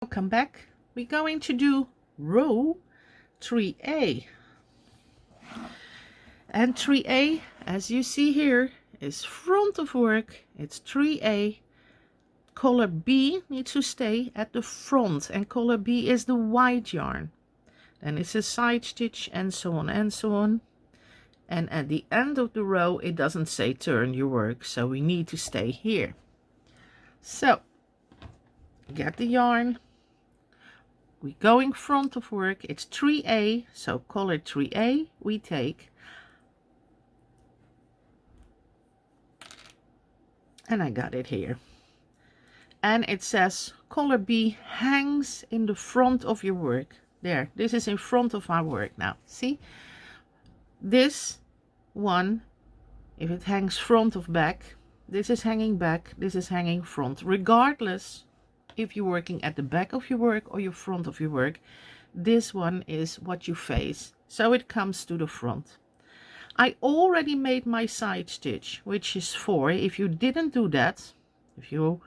Welcome back. We're going to do row 3A. And 3A, as you see here, is front of work. It's 3A. Color B needs to stay at the front, and color B is the white yarn. Then it's a side stitch, and so on and so on. And at the end of the row, it doesn't say turn your work, so we need to stay here. So get the yarn. We're going front of work. It's 3A, so color 3A we take. And I got it here. And it says color B hangs in the front of your work. There, this is in front of our work now. See? This one, if it hangs front of back, this is hanging back, this is hanging front. Regardless if you're working at the back of your work or your front of your work, this one is what you face. So it comes to the front. I already made my side stitch, which is 4. If you didn't do that, if you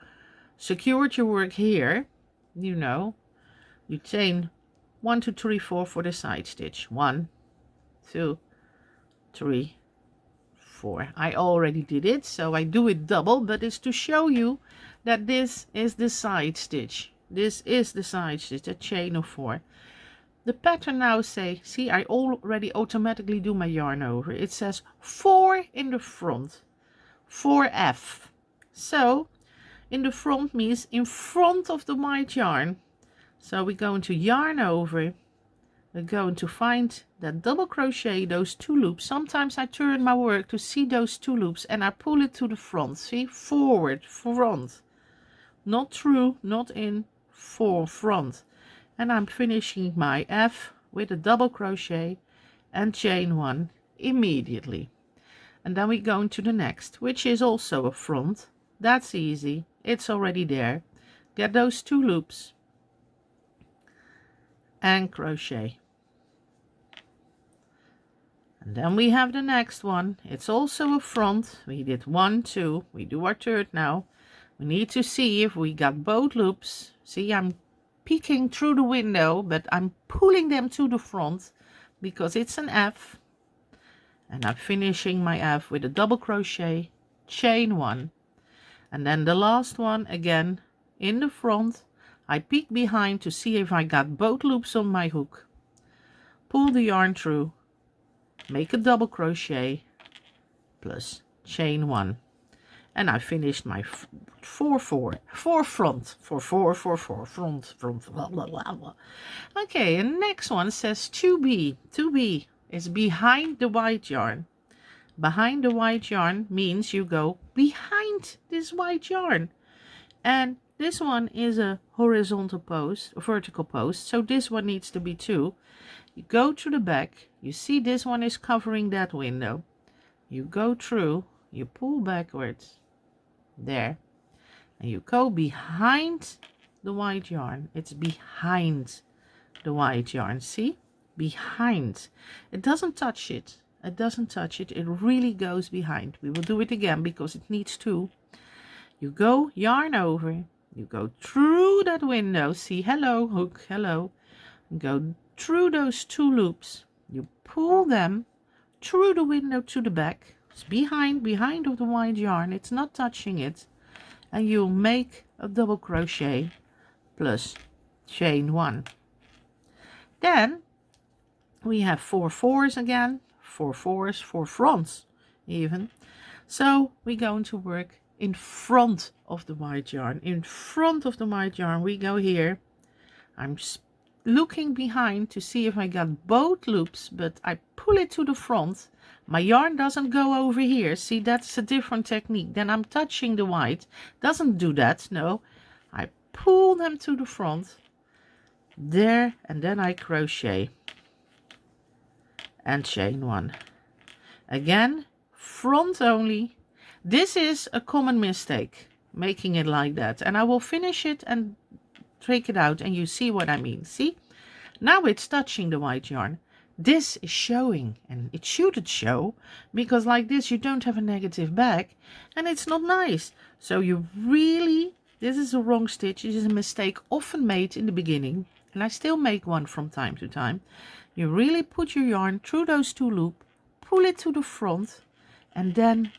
secured your work here, you know, you chain 1, 2, 3, 4 for the side stitch. 1, 2, 3, 4. I already did it, so I do it double, but it's to show you that this is the side stitch. This is the side stitch, a chain of 4. The pattern now say, see, I already automatically do my yarn over. It says 4 in the front, 4F. So in the front means in front of the white yarn. So we're going to yarn over. We're going to find that double crochet, those 2 loops. Sometimes I turn my work to see those 2 loops and I pull it to the front. See, forward, front. Not through, not in, for front. And I'm finishing my F with a double crochet and chain 1 immediately. And then we go into the next, which is also a front. That's easy. It's already there. Get those 2 loops and crochet. And then we have the next one. It's also a front. We did 1, 2. We do our third now. We need to see if we got both loops. See, I'm peeking through the window, but I'm pulling them to the front because it's an F. And I'm finishing my F with a double crochet, chain 1. And then the last one again in the front. I peek behind to see if I got both loops on my hook. Pull the yarn through, make a double crochet plus chain 1. And I finished my 4 front, blah, blah, blah, blah. Okay, and next one says 2B. 2B is behind the white yarn. Behind the white yarn means you go behind this white yarn. And this one is a horizontal post, a vertical post. So this one needs to be 2. You go to the back. You see this one is covering that window. You go through, you pull backwards. There. And you go behind the white yarn. It's behind the white yarn. See? Behind. It doesn't touch it. It doesn't touch it. It really goes behind. We will do it again because it needs 2. You go yarn over. You go through that window. See, hello, hook, hello. Go through those 2 loops. You pull them through the window to the back. It's behind of the white yarn. It's not touching it. And you'll make a double crochet plus chain 1. Then we have 4 fours again. 4 fours, 4 fronts even. So we're going to work in front of the white yarn. In front of the white yarn we go here. I'm looking behind to see if I got both loops, but I pull it to the front. My yarn doesn't go over here. See, that's a different technique. Then I'm touching the white. Doesn't do that, no. I pull them to the front. There, and then I crochet. And chain 1. Again, front only. This is a common mistake, making it like that. And I will finish it and take it out and you see what I mean. See? Now it's touching the white yarn. This is showing, and it shouldn't show, because like this you don't have a negative back and it's not nice. So you really This is a wrong stitch. This is a mistake often made in the beginning, and I still make one from time to time. You really put your yarn through those 2 loops, pull it to the front, and then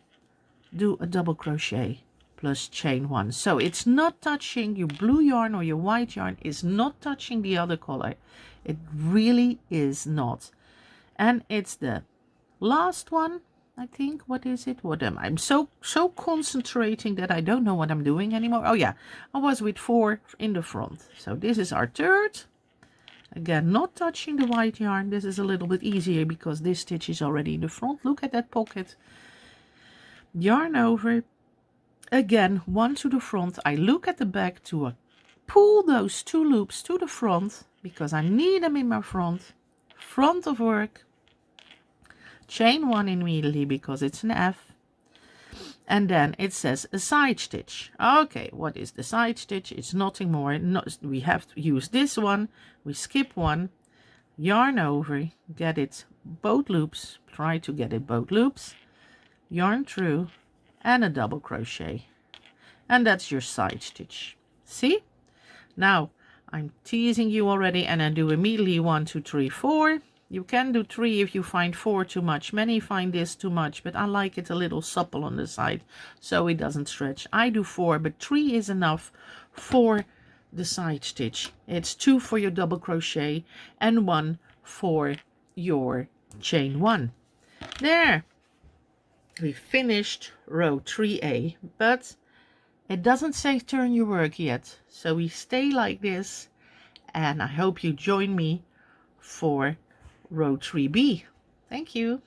do a double crochet plus chain 1. So it's not touching your blue yarn, or your white yarn is not touching the other color. It really is not. And it's the last one, I think. What is it? What am I? I'm so concentrating that I don't know what I'm doing anymore. Oh yeah, I was with 4 in the front. So this is our third. Again, not touching the white yarn. This is a little bit easier because this stitch is already in the front. Look at that pocket. Yarn over. Again, 1 to the front. I look at the back to pull those 2 loops to the front because I need them in my front of work. Chain 1 immediately because it's an F, and then it says a side stitch. Okay, what is the side stitch? It's nothing more. We have to use this one. We skip 1, yarn over, get it both loops, try to get it both loops, yarn through, and a double crochet, and that's your side stitch. See? Now I'm teasing you already, and I do immediately 1 2 3 4. You can do 3 if you find 4 too much. Many find this too much, but I like it a little supple on the side so it doesn't stretch. I do 4, but 3 is enough for the side stitch. It's 2 for your double crochet and 1 for your chain 1. There, we finished row 3A, but it doesn't say turn your work yet. So we stay like this, and I hope you join me for row 3B. Thank you.